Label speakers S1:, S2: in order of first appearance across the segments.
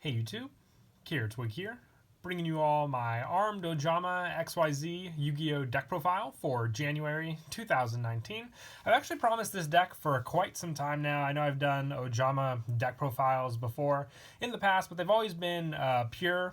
S1: Hey YouTube, Kier Twig here, bringing you all my armed Ojama XYZ Yu-Gi-Oh deck profile for January 2019. I've actually promised this deck for quite some time now. I know I've done Ojama deck profiles before in the past, but they've always been pure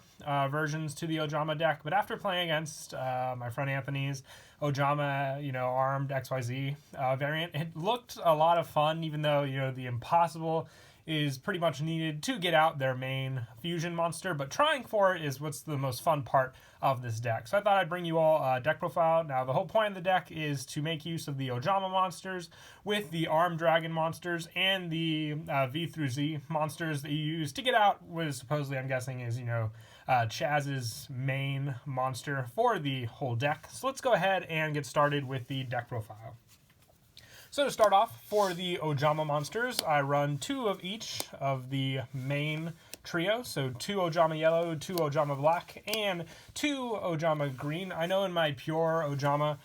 S1: versions to the Ojama deck. But after playing against my friend Anthony's Ojama, armed XYZ variant, it looked a lot of fun, even though, the impossible is pretty much needed to get out their main fusion monster, but trying for it is what's the most fun part of this deck. So I thought I'd bring you all a deck profile. Now, the whole point of the deck is to make use of the Ojama monsters with the Armed Dragon monsters and the V through Z monsters that you use to get out what supposedly, I'm guessing, is, Chaz's main monster for the whole deck. So let's go ahead and get started with the deck profile. So to start off, for the Ojama monsters, I run 2 of each of the main trio. So 2 Ojama Yellow, 2 Ojama Black, and 2 Ojama Green. I know in my pure Ojama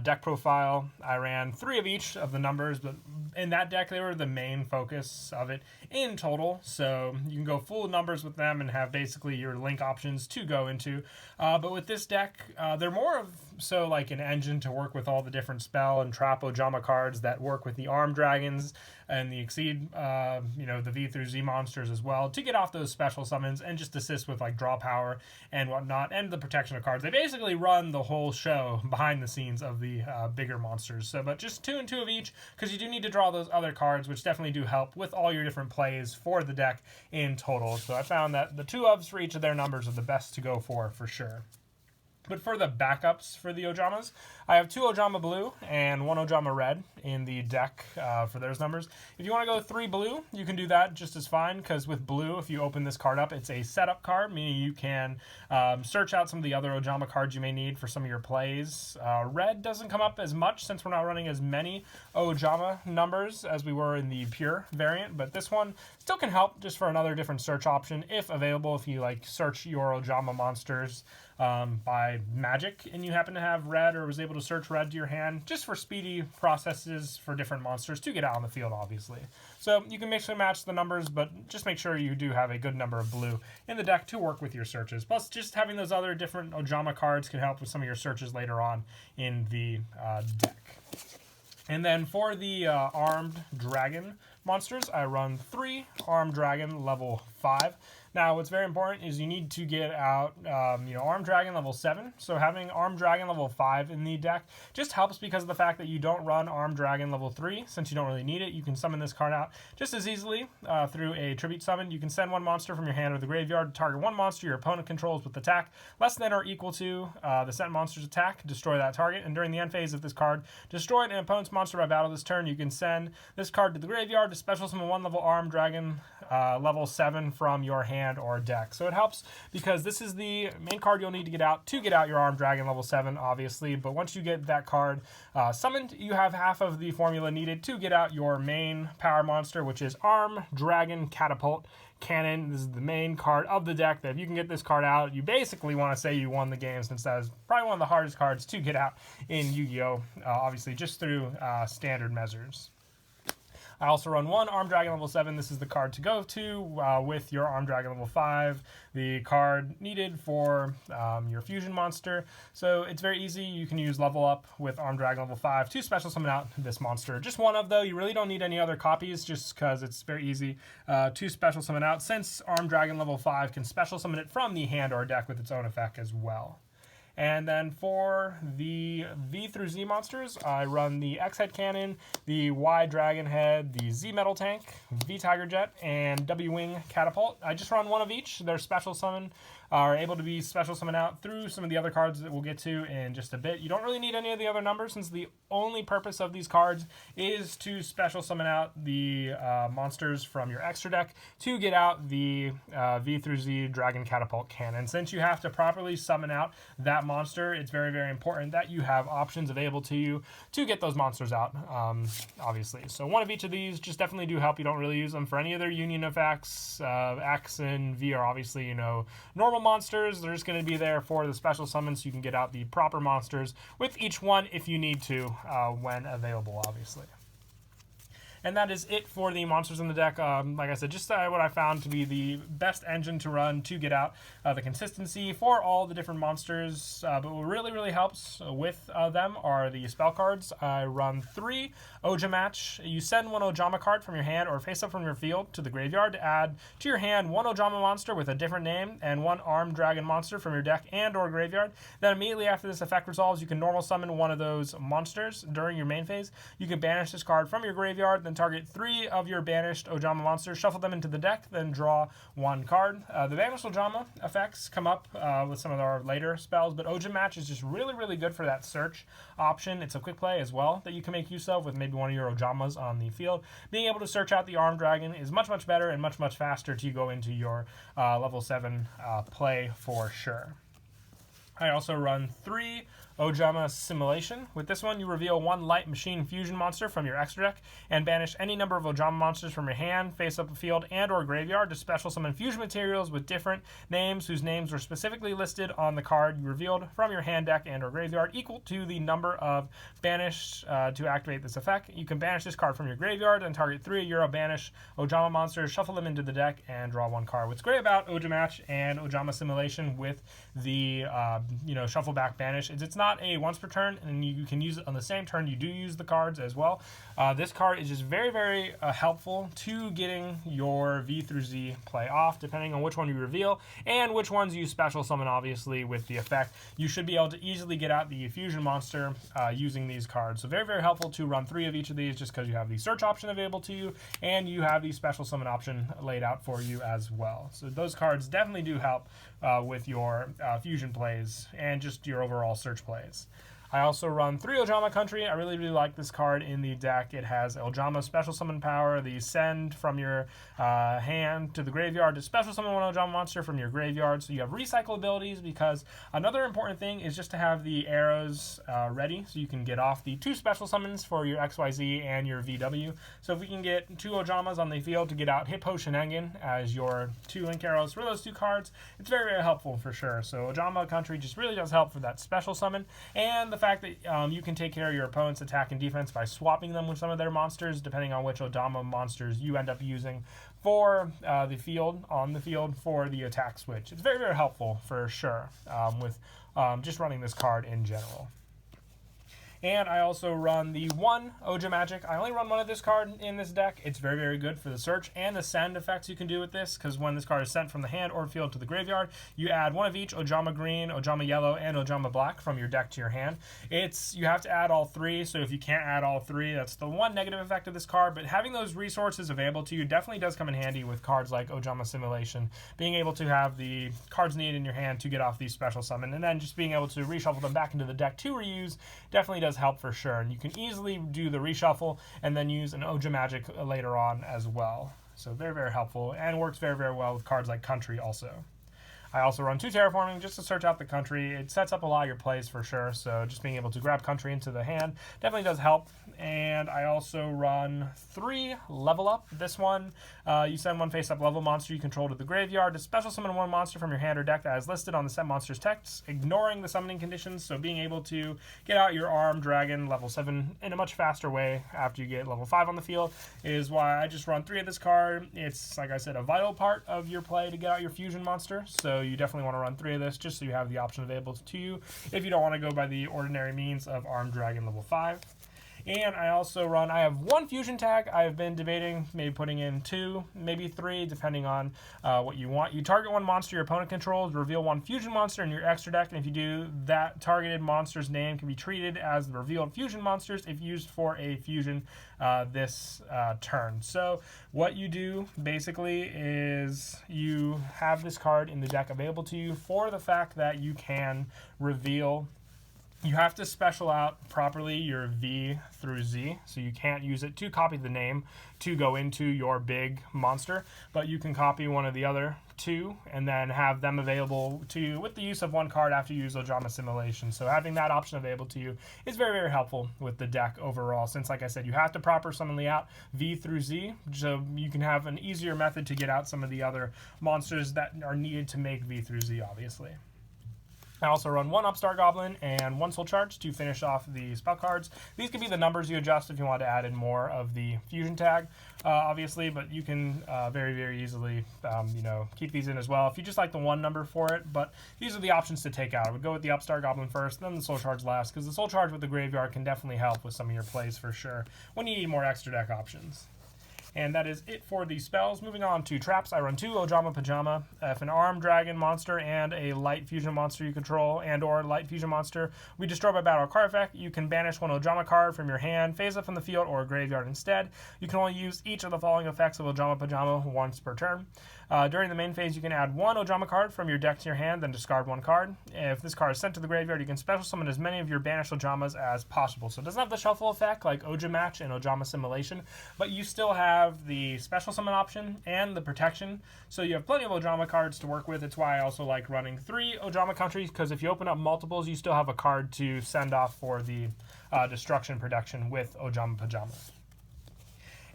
S1: deck profile, I ran 3 of each of the numbers, but in that deck, they were the main focus of it in total. So you can go full numbers with them and have basically your link options to go into. But with this deck, they're more of like an engine to work with all the different spell and trap Ojama cards that work with the Armed Dragons and the Exceed, the V through Z monsters as well, to get off those special summons and just assist with like draw power and whatnot, and the protection of cards. They basically run the whole show behind the scenes of the bigger monsters. So, but just 2 and 2 of each, because you do need to draw those other cards, which definitely do help with all your different plays for the deck in total. So I found that the 2 ofs for each of their numbers are the best to go for sure. But for the backups for the Ojamas, I have 2 Ojama Blue and 1 Ojama Red in the deck for those numbers. If you want to go 3 blue, you can do that just as fine, because with blue, if you open this card up, it's a setup card, meaning you can search out some of the other Ojama cards you may need for some of your plays. Red doesn't come up as much since we're not running as many Ojama numbers as we were in the pure variant, but this one still can help just for another different search option if available, if you like search your Ojama monsters by magic and you happen to have red or was able to search red to your hand, just for speedy processes for different monsters to get out on the field, obviously. So you can mix and match the numbers, but just make sure you do have a good number of blue in the deck to work with your searches. Plus, just having those other different Ojama cards can help with some of your searches later on in the deck. And then for the Armed Dragon monsters, I run 3 Armed Dragon level 5. Now, what's very important is you need to get out, Armed Dragon level 7. So having Armed Dragon level 5 in the deck just helps because of the fact that you don't run Armed Dragon level 3. Since you don't really need it, you can summon this card out just as easily through a tribute summon. You can send 1 monster from your hand or the graveyard to target 1 monster your opponent controls with attack less than or equal to the sent monster's attack. Destroy that target. And during the end phase of this card, destroy an opponent's monster by battle this turn. You can send this card to the graveyard to special summon 1 level Armed Dragon level 7 from your hand or deck. So it helps because this is the main card you'll need to get out your Armed Dragon level 7, obviously. But once you get that card summoned, you have half of the formula needed to get out your main power monster, which is Armed Dragon Catapult Cannon. This is the main card of the deck that if you can get this card out, you basically want to say you won the game, since that is probably one of the hardest cards to get out in Yu-Gi-Oh! Obviously, just through standard measures. I also run 1 Armed Dragon level 7. This is the card to go to with your Armed Dragon level 5, the card needed for your fusion monster. So it's very easy. You can use level up with Armed Dragon level 5 to special summon out this monster. Just 1 of, though. You really don't need any other copies just because it's very easy to special summon out, since Armed Dragon level 5 can special summon it from the hand or deck with its own effect as well. And then for the V through Z monsters, I run the X-Head Cannon, the Y Dragon Head, the Z Metal Tank, V Tiger Jet, and W Wing Catapult. I just run 1 of each. They're special summon, are able to be special summon out through some of the other cards that we'll get to in just a bit. You don't really need any of the other numbers, since the only purpose of these cards is to special summon out the monsters from your extra deck to get out the V through Z Dragon Catapult Cannon. Since you have to properly summon out that monster, it's very, very important that you have options available to you to get those monsters out, obviously. So 1 of each of these just definitely do help. You don't really use them for any other union effects. X and V are obviously, normal monsters. They're just going to be there for the special summons, so you can get out the proper monsters with each one if you need to when available, obviously. And that is it for the monsters in the deck. Like I said, just what I found to be the best engine to run to get out the consistency for all the different monsters. But what really helps with them are the spell cards. I run 3 Ojama. You send 1 Ojama card from your hand or face up from your field to the graveyard to add to your hand 1 Ojama monster with a different name and 1 armed dragon monster from your deck and or graveyard. Then immediately after this effect resolves, you can normal summon 1 of those monsters during your main phase. You can banish this card from your graveyard, then target 3 of your banished Ojama monsters, shuffle them into the deck, then draw 1 card. The banished Ojama effects come up with some of our later spells, but Ojama is just really good for that search option. It's a quick play as well that you can make use of with maybe one of your Ojamas on the field. Being able to search out the armed dragon is much better and much faster to go into your level 7 play for sure. I also run 3 Ojama Simulation. With this one, you reveal 1 light machine fusion monster from your extra deck and banish any number of Ojama monsters from your hand, face up a field, and or graveyard to special summon fusion materials with different names whose names were specifically listed on the card you revealed from your hand, deck, and or graveyard equal to the number of banished to activate this effect. You can banish this card from your graveyard and target 3 of your banished Ojama monsters, shuffle them into the deck, and draw 1 card. What's great about Ojama and Ojama Simulation with the shuffle back banish is it's not a once per turn, and you can use it on the same turn you do use the cards as well. This card is just very helpful to getting your V through Z play off, depending on which one you reveal and which ones you special summon. Obviously, with the effect, you should be able to easily get out the fusion monster using these cards. So very helpful to run 3 of each of these, just because you have the search option available to you and you have the special summon option laid out for you as well. So those cards definitely do help with your fusion plays and just your overall search plays. I also run 3 Ojama Country. I really like this card in the deck. It has Ojama special summon power, the send from your hand to the graveyard to special summon 1 Ojama monster from your graveyard. So you have recycle abilities, because another important thing is just to have the arrows ready so you can get off the 2 special summons for your XYZ and your VW. So if we can get 2 Ojamas on the field to get out Hippo Shenangan as your 2 link arrows for those 2 cards, it's very helpful for sure. So Ojama Country just really does help for that special summon, and the fact that you can take care of your opponent's attack and defense by swapping them with some of their monsters, depending on which Ojama monsters you end up using for the field for the attack switch. It's very helpful for sure with just running this card in general. And I also run the 1 Ojama. I only run 1 of this card in this deck. It's very good for the search and the send effects you can do with this, because when this card is sent from the hand or field to the graveyard, you add 1 of each Ojama Green, Ojama Yellow, and Ojama Black from your deck to your hand. You have to add all 3, so if you can't add all 3, that's the one negative effect of this card, but having those resources available to you definitely does come in handy with cards like Ojama Simulation, being able to have the cards needed in your hand to get off these special summon, and then just being able to reshuffle them back into the deck to reuse definitely does help for sure. And you can easily do the reshuffle and then use an Ojama later on as well. So very helpful, and works very well with cards like Country also. I also run 2 Terraforming just to search out the country. It sets up a lot of your plays for sure, so just being able to grab country into the hand definitely does help. And I also run 3 Level Up. This one, you send 1 face-up level monster you control to the graveyard to special summon 1 monster from your hand or deck that is listed on the set monster's text, ignoring the summoning conditions. So being able to get out your armed dragon level 7 in a much faster way after you get level 5 on the field is why I just run 3 of this card. It's, like I said, a vital part of your play to get out your fusion monster, so you definitely want to run 3 of this just so you have the option available to you if you don't want to go by the ordinary means of armed dragon level 5. And I have 1 fusion tag. I've been debating maybe putting in 2, maybe 3, depending on what you want. You target 1 monster your opponent controls, reveal 1 fusion monster in your extra deck, and if you do, that targeted monster's name can be treated as the revealed fusion monsters if used for a fusion this turn. So what you do basically is you have this card in the deck available to you for the fact that you can reveal. You have to special out properly your V through Z, so you can't use it to copy the name to go into your big monster, but you can copy one of the other 2 and then have them available to you with the use of 1 card after you use Ojama Simulation. So having that option available to you is very helpful with the deck overall, since, like I said, you have to proper summon out V through Z, so you can have an easier method to get out some of the other monsters that are needed to make V through Z, obviously. I also run one Upstart Goblin and one Soul Charge to finish off the spell cards. These could be the numbers you adjust if you want to add in more of the fusion tag, obviously, but you can very, very easily, keep these in as well if you just like the one number for it. But these are the options to take out. I would go with the Upstart Goblin first, then the Soul Charge last, because the Soul Charge with the graveyard can definitely help with some of your plays for sure when you need more extra deck options. And that is it for the spells. Moving on to traps, I run two Ojama Pajama. If an armed dragon monster and a light fusion monster you control or light fusion monster we destroy by battle or card effect, you can banish one Ojama card from your hand, phase up from the field, or graveyard instead. You can only use each of the following effects of Ojama Pajama once per turn. During the main phase, you can add one Ojama card from your deck to your hand, then discard one card. If this card is sent to the graveyard, you can special summon as many of your banished Ojamas as possible. So it doesn't have the shuffle effect like Ojama and Ojama Simulation, but you still have the special summon option and the protection. So you have plenty of Ojama cards to work with. It's why I also like running 3 Ojama Countries, because if you open up multiples, you still have a card to send off for the destruction protection with Ojama Pajama.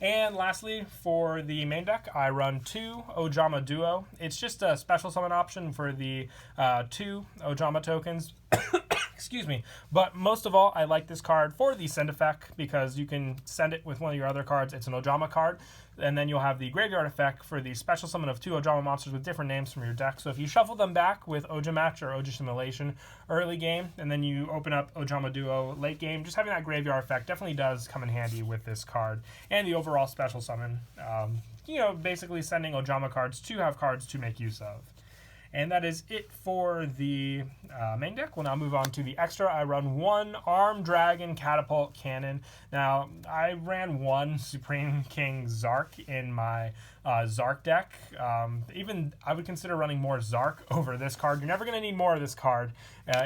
S1: And lastly, for the main deck, I run 2 Ojama Duo. It's just a special summon option for the 2 Ojama tokens. Excuse me. But most of all, I like this card for the send effect because you can send it with one of your other cards. It's an Ojama card. And then you'll have the graveyard effect for the special summon of 2 Ojama monsters with different names from your deck. So if you shuffle them back with Ojama or Ojama Simulation early game, and then you open up Ojama Duo late game, just having that graveyard effect definitely does come in handy with this card. And the overall special summon, basically sending Ojama cards to have cards to make use of. And that is it for the main deck. We'll now move on to the extra. I run 1 Armed Dragon Catapult Cannon. Now, I ran 1 Supreme King Zark in my Zark deck. Even I would consider running more Zark over this card. You're never going to need more of this card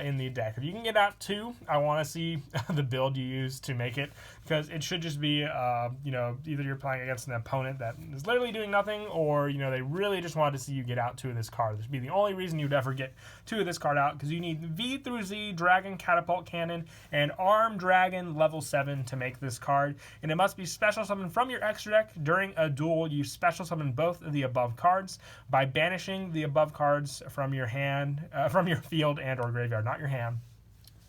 S1: in the deck. If you can get out 2, I want to see the build you use to make it, because it should just be, either you're playing against an opponent that is literally doing nothing, or, they really just wanted to see you get out 2 of this card. This would be the only reason you'd ever get 2 of this card out, because you need V through Z Dragon Catapult Cannon and Armed Dragon level 7 to make this card, and it must be special summoned from your extra deck. During a duel, you special summon both of the above cards by banishing the above cards from your hand, from your field and or graveyard, not your hand.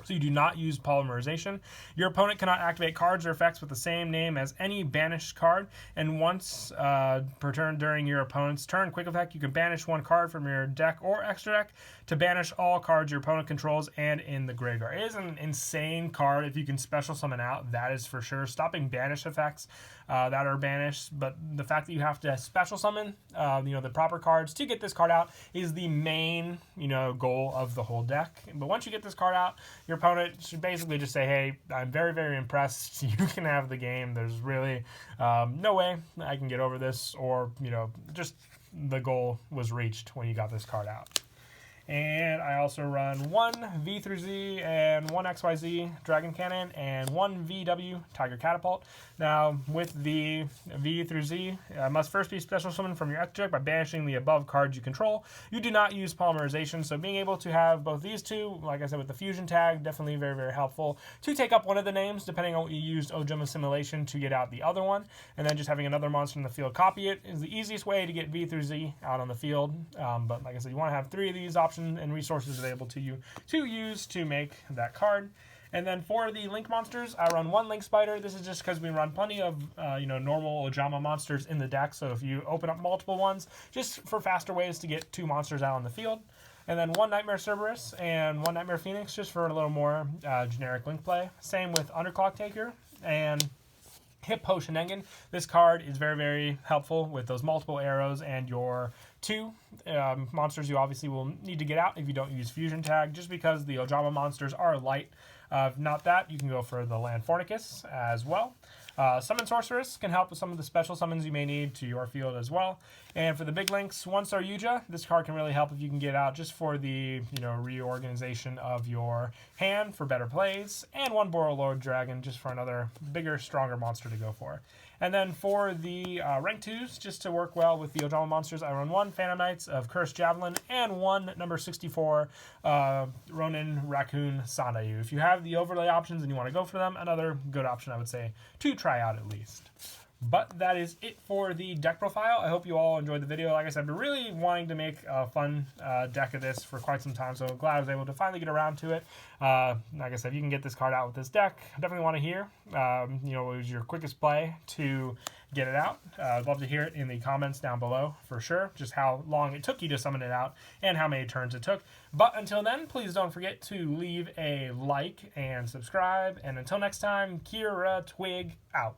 S1: So you do not use polymerization. Your opponent cannot activate cards or effects with the same name as any banished card. And once per turn during your opponent's turn, quick effect, you can banish 1 card from your deck or extra deck to banish all cards your opponent controls and in the graveyard. It is an insane card if you can special summon out, that is for sure. Stopping banish effects that are banished, but the fact that you have to special summon the proper cards to get this card out is the main goal of the whole deck. But once you get this card out, your opponent should basically just say, hey, I'm very, very impressed. You can have the game. There's really no way I can get over this, or just the goal was reached when you got this card out. And I also run 1 V through Z and 1 XYZ Dragon Cannon and 1 VW Tiger Catapult. Now, with the V through Z, must first be special summoned from your extra deck by banishing the above cards you control. You do not use polymerization, so being able to have both these 2, like I said, with the fusion tag, definitely very, very helpful to take up one of the names, depending on what you used Ojama Simulation to get out the other one. And then just having another monster in the field copy it is the easiest way to get V through Z out on the field. But like I said, you want to have 3 of these options and resources available to you to use to make that card. And then for the Link monsters, I run 1 Link Spider. This is just because we run plenty of normal Ojama monsters in the deck, so if you open up multiple ones, just for faster ways to get 2 monsters out on the field. And then 1 Nightmare Cerberus and 1 Nightmare Phoenix, just for a little more generic Link play. Same with Underclock Taker and Hippo Shenengen. This card is very, very helpful with those multiple arrows and your 2 monsters you obviously will need to get out if you don't use Fusion Tag, just because the Ojama monsters are light. If not that, you can go for the Land Fornicus as well. Summon Sorceress can help with some of the special summons you may need to your field as well. And for the big links, 1 Star Yugioh. This card can really help if you can get out just for the reorganization of your hand for better plays. And 1 Borrowlord Dragon just for another bigger, stronger monster to go for. And then for the rank 2s, just to work well with the Ojama monsters, I run 1 Phantom Knights of Cursed Javelin and 1 number 64 Ronin Raccoon Sandayu. If you have the overlay options and you want to go for them, another good option I would say to try out at least. But that is it for the deck profile. I hope you all enjoyed the video. Like I said, I've been really wanting to make a fun deck of this for quite some time, so I'm glad I was able to finally get around to it. Like I said, if you can get this card out with this deck, I definitely want to hear, what was your quickest play to get it out. I'd love to hear it in the comments down below for sure, just how long it took you to summon it out and how many turns it took. But until then, please don't forget to leave a like and subscribe. And until next time, Kira Twig out.